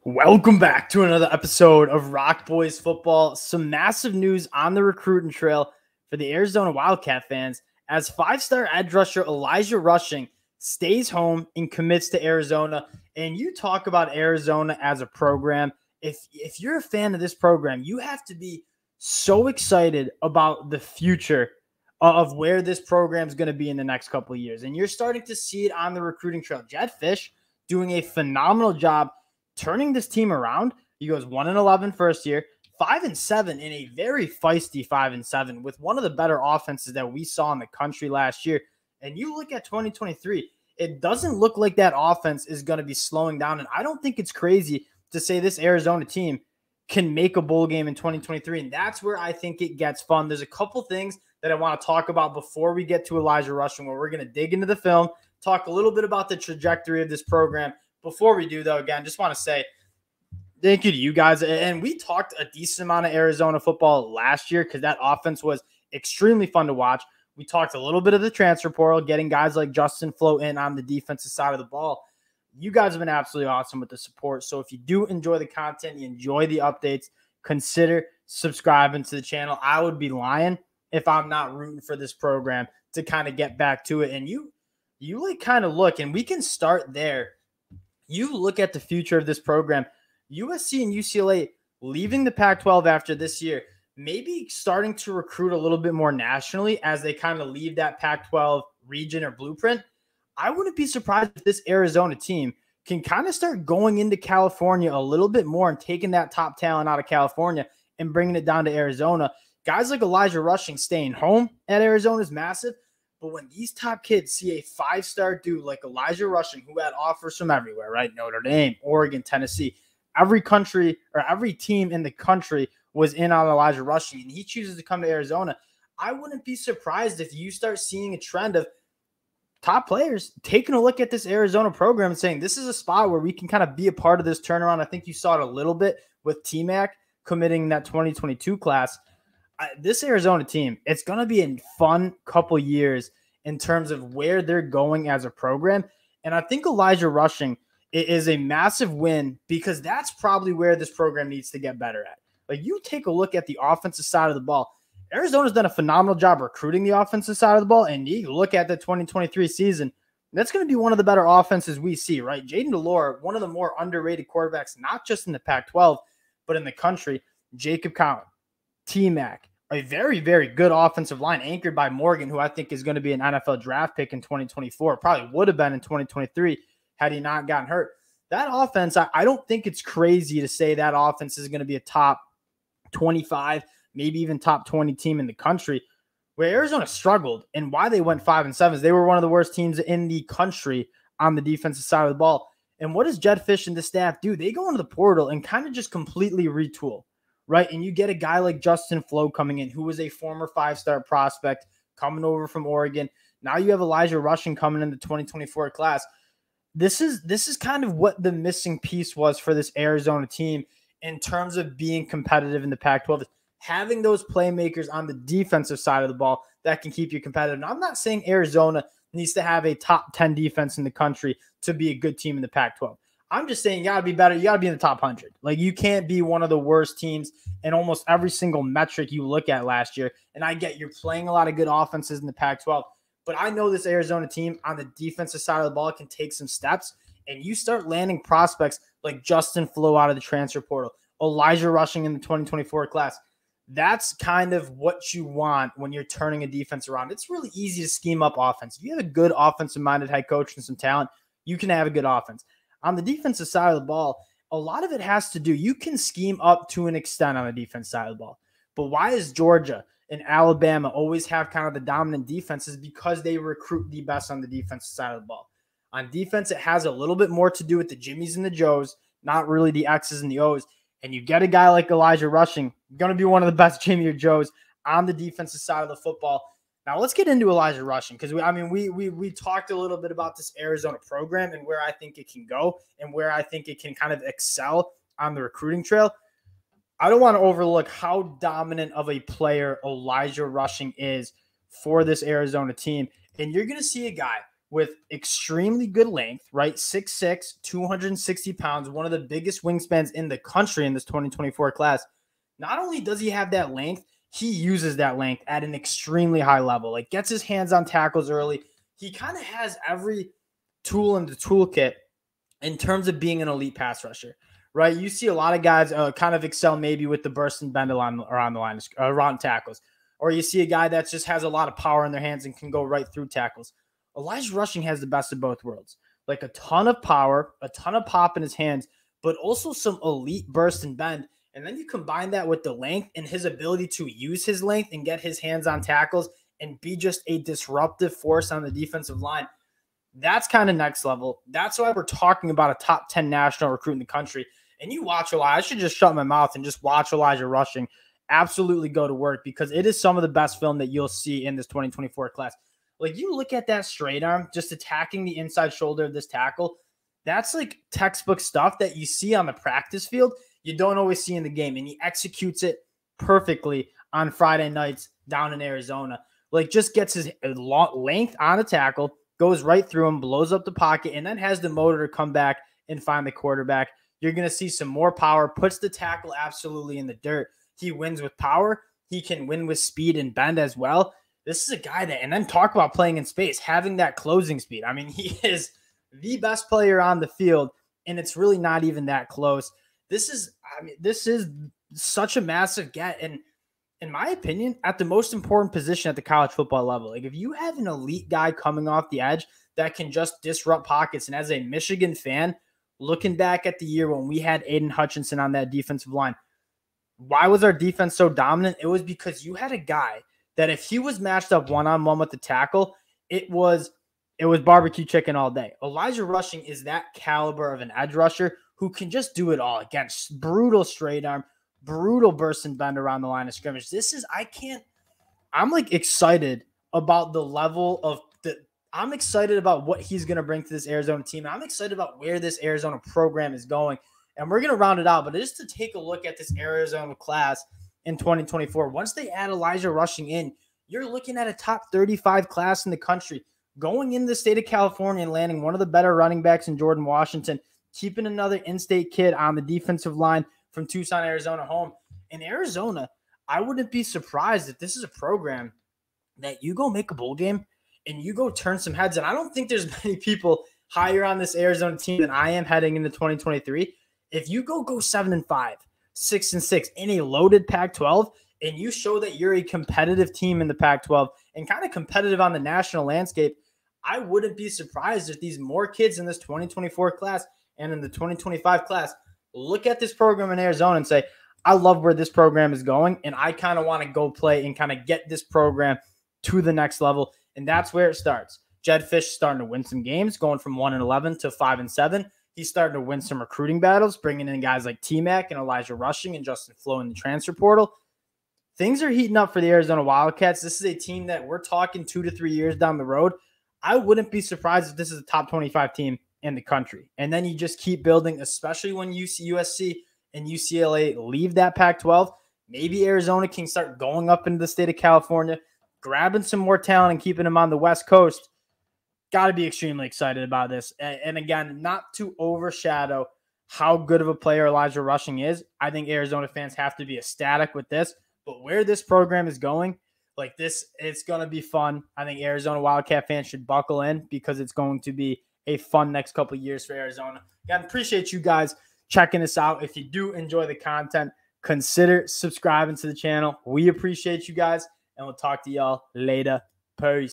Welcome back to another episode of Rock Boys Football. Some massive news on the recruiting trail for the Arizona Wildcat fans as five-star edge rusher Elijah Rushing stays home and commits to Arizona. And you talk about Arizona as a program. If you're a fan of this program, you have to be so excited about the future of where this program is going to be in the next couple of years. And you're starting to see it on the recruiting trail. Jedd Fisch doing a phenomenal job turning this team around. He goes 1-11 first year, 5-7 in a very feisty 5-7 with one of the better offenses that we saw in the country last year. And you look at 2023, it doesn't look like that offense is going to be slowing down. And I don't think it's crazy to say this Arizona team can make a bowl game in 2023. And that's where I think it gets fun. There's a couple things that I want to talk about before we get to Elijah Rushing, where we're going to dig into the film, talk a little bit about the trajectory of this program. Before we do, though, again, just want to say thank you to you guys. And we talked a decent amount of Arizona football last year because that offense was extremely fun to watch. We talked a little bit of the transfer portal, getting guys like Justin Flo in on the defensive side of the ball. You guys have been absolutely awesome with the support. So if you do enjoy the content, you enjoy the updates, consider subscribing to the channel. I would be lying if I'm not rooting for this program to kind of get back to it. And you like kind of look, and we can start there. You look at the future of this program, USC and UCLA leaving the Pac-12 after this year, maybe starting to recruit a little bit more nationally as they kind of leave that Pac-12 region or blueprint. I wouldn't be surprised if this Arizona team can kind of start going into California a little bit more and taking that top talent out of California and bringing it down to Arizona. Guys like Elijah Rushing staying home at Arizona is massive. But when these top kids see a five-star dude like Elijah Rushing, who had offers from everywhere, right? Notre Dame, Oregon, Tennessee, every country or every team in the country was in on Elijah Rushing, and he chooses to come to Arizona. I wouldn't be surprised if you start seeing a trend of top players taking a look at this Arizona program and saying, this is a spot where we can kind of be a part of this turnaround. I think you saw it a little bit with T-Mac committing that 2022 class. This Arizona team, it's going to be a fun couple years in terms of where they're going as a program. And I think Elijah Rushing is a massive win because that's probably where this program needs to get better at. Like, you take a look at the offensive side of the ball. Arizona's done a phenomenal job recruiting the offensive side of the ball. And you look at the 2023 season, that's going to be one of the better offenses we see, right? Jayden DeLore, one of the more underrated quarterbacks, not just in the Pac-12, but in the country. Jacob Cowan, T-Mac, a very, very good offensive line anchored by Morgan, who I think is going to be an NFL draft pick in 2024. Probably would have been in 2023 had he not gotten hurt. That offense, I don't think it's crazy to say that offense is going to be a top 25, maybe even top 20 team in the country. Where Arizona struggled and why they went 5-7 is they were one of the worst teams in the country on the defensive side of the ball. And what does Jedd Fisch and the staff do? They go into the portal and kind of just completely retool. Right, and you get a guy like Justin Flo coming in, who was a former five-star prospect coming over from Oregon. Now you have Elijah Rushing coming in the 2024 class. This is kind of what the missing piece was for this Arizona team in terms of being competitive in the Pac-12. Having those playmakers on the defensive side of the ball that can keep you competitive. Now, I'm not saying Arizona needs to have a top 10 defense in the country to be a good team in the Pac-12. I'm just saying you got to be better. You got to be in the top 100. Like, you can't be one of the worst teams in almost every single metric you look at last year. And I get you're playing a lot of good offenses in the Pac-12, but I know this Arizona team on the defensive side of the ball can take some steps, and you start landing prospects like Justin Flo out of the transfer portal, Elijah Rushing in the 2024 class. That's kind of what you want when you're turning a defense around. It's really easy to scheme up offense. If you have a good offensive-minded head coach and some talent, you can have a good offense. On the defensive side of the ball, a lot of it has to do, you can scheme up to an extent on the defense side of the ball. But why is Georgia and Alabama always have kind of the dominant defenses? Because they recruit the best on the defensive side of the ball. On defense, it has a little bit more to do with the Jimmies and the Joes, not really the X's and the O's. And you get a guy like Elijah Rushing, going to be one of the best Jimmy or Joes on the defensive side of the football. Now, let's get into Elijah Rushing because, we talked a little bit about this Arizona program and where I think it can go and where I think it can kind of excel on the recruiting trail. I don't want to overlook how dominant of a player Elijah Rushing is for this Arizona team. And you're going to see a guy with extremely good length, right? 6'6", 260 pounds, one of the biggest wingspans in the country in this 2024 class. Not only does he have that length, he uses that length at an extremely high level, like gets his hands on tackles early. He kind of has every tool in the toolkit in terms of being an elite pass rusher, right? You see a lot of guys kind of excel maybe with the burst and bend around the line, around tackles. Or you see a guy that just has a lot of power in their hands and can go right through tackles. Elijah Rushing has the best of both worlds, like a ton of power, a ton of pop in his hands, but also some elite burst and bend. And then you combine that with the length and his ability to use his length and get his hands on tackles and be just a disruptive force on the defensive line. That's kind of next level. That's why we're talking about a top 10 national recruit in the country. And you watch Elijah, I should just shut my mouth and just watch Elijah Rushing absolutely go to work, because it is some of the best film that you'll see in this 2024 class. Like, you look at that straight arm just attacking the inside shoulder of this tackle. That's like textbook stuff that you see on the practice field. You don't always see in the game, and he executes it perfectly on Friday nights down in Arizona. Like, just gets his length on a tackle, goes right through him, blows up the pocket, and then has the motor to come back and find the quarterback. You're going to see some more power, puts the tackle absolutely in the dirt. He wins with power. He can win with speed and bend as well. This is a guy that, and then talk about playing in space, having that closing speed. I mean, he is the best player on the field, and it's really not even that close. This is such a massive get. And in my opinion, at the most important position at the college football level, like if you have an elite guy coming off the edge that can just disrupt pockets, and as a Michigan fan, looking back at the year when we had Aiden Hutchinson on that defensive line, why was our defense so dominant? It was because you had a guy that if he was matched up one-on-one with the tackle, it was barbecue chicken all day. Elijah Rushing is that caliber of an edge rusher who can just do it all against brutal straight arm, brutal burst and bend around the line of scrimmage. I'm like excited about the level of I'm excited about what he's going to bring to this Arizona team. I'm excited about where this Arizona program is going. And we're going to round it out, but just to take a look at this Arizona class in 2024, once they add Elijah Rushing in, you're looking at a top 35 class in the country, going in the state of California and landing one of the better running backs in Jordan Washington, keeping another in-state kid on the defensive line from Tucson, Arizona home. In Arizona, I wouldn't be surprised if this is a program that you go make a bowl game and you go turn some heads. And I don't think there's many people higher on this Arizona team than I am heading into 2023. If you go 7-5, 6-6 in a loaded Pac-12, and you show that you're a competitive team in the Pac-12 and kind of competitive on the national landscape, I wouldn't be surprised if these more kids in this 2024 class and in the 2025 class look at this program in Arizona and say, I love where this program is going, and I kind of want to go play and kind of get this program to the next level. And that's where it starts. Jedd Fisch starting to win some games, going from 1-11 to 5-7. He's starting to win some recruiting battles, bringing in guys like T-Mac and Elijah Rushing and Justin Flo in the transfer portal. Things are heating up for the Arizona Wildcats. This is a team that we're talking 2 to 3 years down the road. I wouldn't be surprised if this is a top 25 team in the country. And then you just keep building, especially when USC and UCLA leave that Pac-12. Maybe Arizona can start going up into the state of California, grabbing some more talent and keeping them on the West Coast. Got to be extremely excited about this. And again, not to overshadow how good of a player Elijah Rushing is. I think Arizona fans have to be ecstatic with this. But where this program is going, like this, it's going to be fun. I think Arizona Wildcat fans should buckle in because it's going to be a fun next couple of years for Arizona. Again, appreciate you guys checking this out. If you do enjoy the content, consider subscribing to the channel. We appreciate you guys, and we'll talk to y'all later. Peace.